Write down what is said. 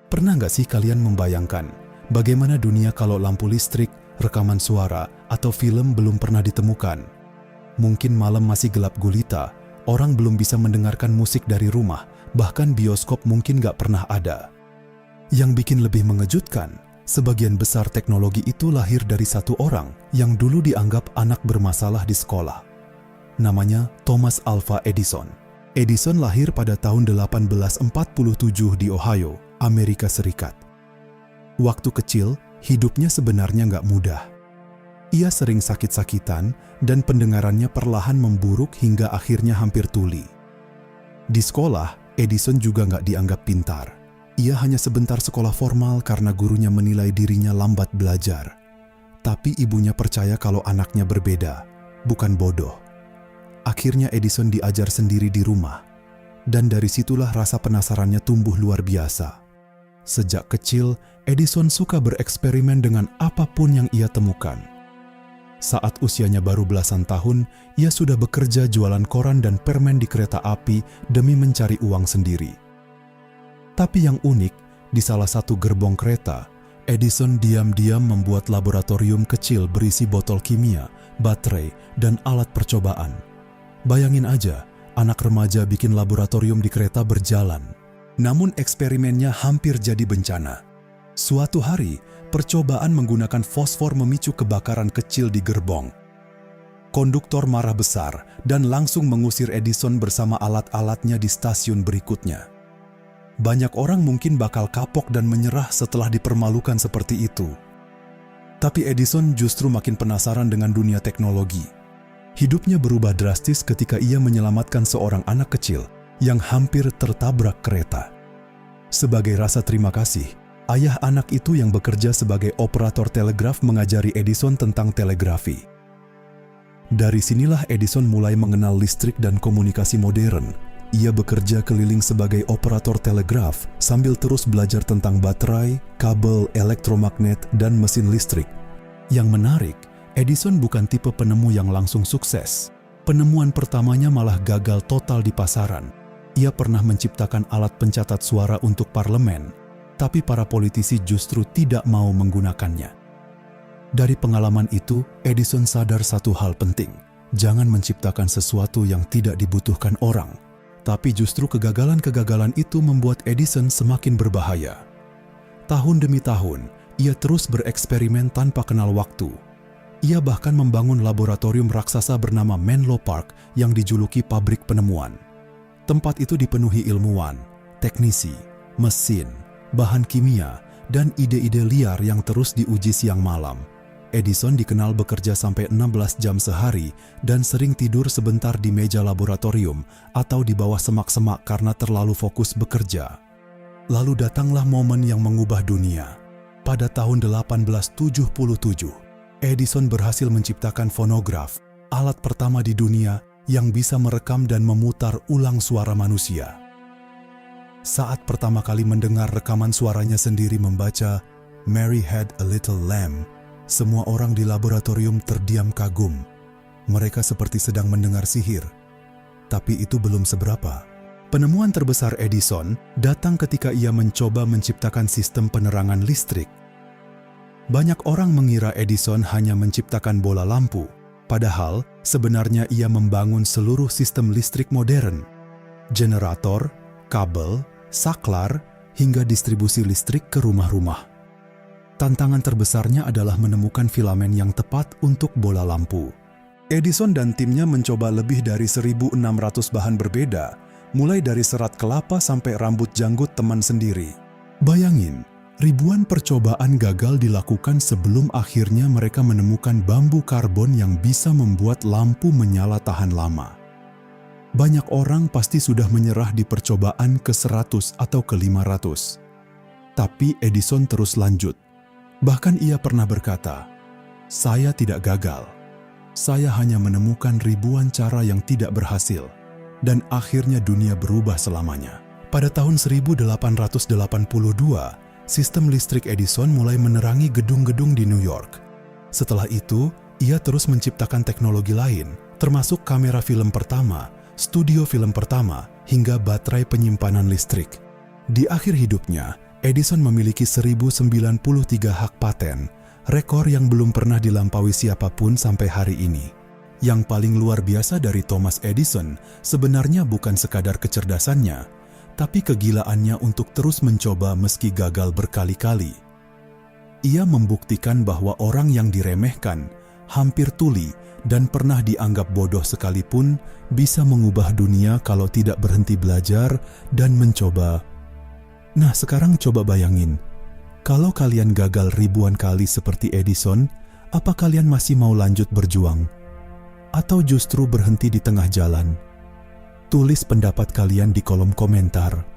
Pernah nggak sih kalian membayangkan bagaimana dunia kalau lampu listrik, rekaman suara, atau film belum pernah ditemukan? Mungkin malam masih gelap gulita, orang belum bisa mendengarkan musik dari rumah, bahkan bioskop mungkin nggak pernah ada. Yang bikin lebih mengejutkan, sebagian besar teknologi itu lahir dari satu orang yang dulu dianggap anak bermasalah di sekolah. Namanya Thomas Alva Edison. Edison lahir pada tahun 1847 di Ohio, Amerika Serikat. Waktu kecil, hidupnya sebenarnya nggak mudah. Ia sering sakit-sakitan dan pendengarannya perlahan memburuk hingga akhirnya hampir tuli. Di sekolah, Edison juga nggak dianggap pintar. Ia hanya sebentar sekolah formal karena gurunya menilai dirinya lambat belajar. Tapi ibunya percaya kalau anaknya berbeda, bukan bodoh. Akhirnya Edison diajar sendiri di rumah, dan dari situlah rasa penasarannya tumbuh luar biasa. Sejak kecil, Edison suka bereksperimen dengan apapun yang ia temukan. Saat usianya baru belasan tahun, ia sudah bekerja jualan koran dan permen di kereta api demi mencari uang sendiri. Tapi yang unik, di salah satu gerbong kereta, Edison diam-diam membuat laboratorium kecil berisi botol kimia, baterai, dan alat percobaan. Bayangin aja, anak remaja bikin laboratorium di kereta berjalan. Namun eksperimennya hampir jadi bencana. Suatu hari, percobaan menggunakan fosfor memicu kebakaran kecil di gerbong. Konduktor marah besar dan langsung mengusir Edison bersama alat-alatnya di stasiun berikutnya. Banyak orang mungkin bakal kapok dan menyerah setelah dipermalukan seperti itu. Tapi Edison justru makin penasaran dengan dunia teknologi. Hidupnya berubah drastis ketika ia menyelamatkan seorang anak kecil yang hampir tertabrak kereta. Sebagai rasa terima kasih, ayah anak itu yang bekerja sebagai operator telegraf mengajari Edison tentang telegrafi. Dari sinilah Edison mulai mengenal listrik dan komunikasi modern. Ia bekerja keliling sebagai operator telegraf sambil terus belajar tentang baterai, kabel, elektromagnet, dan mesin listrik. Yang menarik, Edison bukan tipe penemu yang langsung sukses. Penemuan pertamanya malah gagal total di pasaran. Ia pernah menciptakan alat pencatat suara untuk parlemen, tapi para politisi justru tidak mau menggunakannya. Dari pengalaman itu, Edison sadar satu hal penting. Jangan menciptakan sesuatu yang tidak dibutuhkan orang. Tapi justru kegagalan-kegagalan itu membuat Edison semakin berbahaya. Tahun demi tahun, ia terus bereksperimen tanpa kenal waktu. Ia bahkan membangun laboratorium raksasa bernama Menlo Park yang dijuluki pabrik penemuan. Tempat itu dipenuhi ilmuwan, teknisi, mesin, bahan kimia, dan ide-ide liar yang terus diuji siang malam. Edison dikenal bekerja sampai 16 jam sehari dan sering tidur sebentar di meja laboratorium atau di bawah semak-semak karena terlalu fokus bekerja. Lalu datanglah momen yang mengubah dunia. Pada tahun 1877, Edison berhasil menciptakan fonograf, alat pertama di dunia yang bisa merekam dan memutar ulang suara manusia. Saat pertama kali mendengar rekaman suaranya sendiri membaca "Mary Had a Little Lamb", semua orang di laboratorium terdiam kagum. Mereka seperti sedang mendengar sihir. Tapi itu belum seberapa. Penemuan terbesar Edison datang ketika ia mencoba menciptakan sistem penerangan listrik. Banyak orang mengira Edison hanya menciptakan bola lampu, padahal sebenarnya ia membangun seluruh sistem listrik modern. Generator, kabel, saklar, hingga distribusi listrik ke rumah-rumah. Tantangan terbesarnya adalah menemukan filamen yang tepat untuk bola lampu. Edison dan timnya mencoba lebih dari 1.600 bahan berbeda, mulai dari serat kelapa sampai rambut janggut teman sendiri. Bayangin, ribuan percobaan gagal dilakukan sebelum akhirnya mereka menemukan bambu karbon yang bisa membuat lampu menyala tahan lama. Banyak orang pasti sudah menyerah di percobaan ke-100 atau ke-500. Tapi Edison terus lanjut. Bahkan ia pernah berkata, "Saya tidak gagal. Saya hanya menemukan ribuan cara yang tidak berhasil." Dan akhirnya dunia berubah selamanya. Pada tahun 1882, sistem listrik Edison mulai menerangi gedung-gedung di New York. Setelah itu, ia terus menciptakan teknologi lain, termasuk kamera film pertama, studio film pertama, hingga baterai penyimpanan listrik. Di akhir hidupnya, Edison memiliki 1093 hak paten, rekor yang belum pernah dilampaui siapapun sampai hari ini. Yang paling luar biasa dari Thomas Edison sebenarnya bukan sekadar kecerdasannya, tapi kegilaannya untuk terus mencoba meski gagal berkali-kali. Ia membuktikan bahwa orang yang diremehkan, hampir tuli, dan pernah dianggap bodoh sekalipun bisa mengubah dunia kalau tidak berhenti belajar dan mencoba. Nah, sekarang coba bayangin, kalau kalian gagal ribuan kali seperti Edison, apa kalian masih mau lanjut berjuang? Atau justru berhenti di tengah jalan? Tulis pendapat kalian di kolom komentar.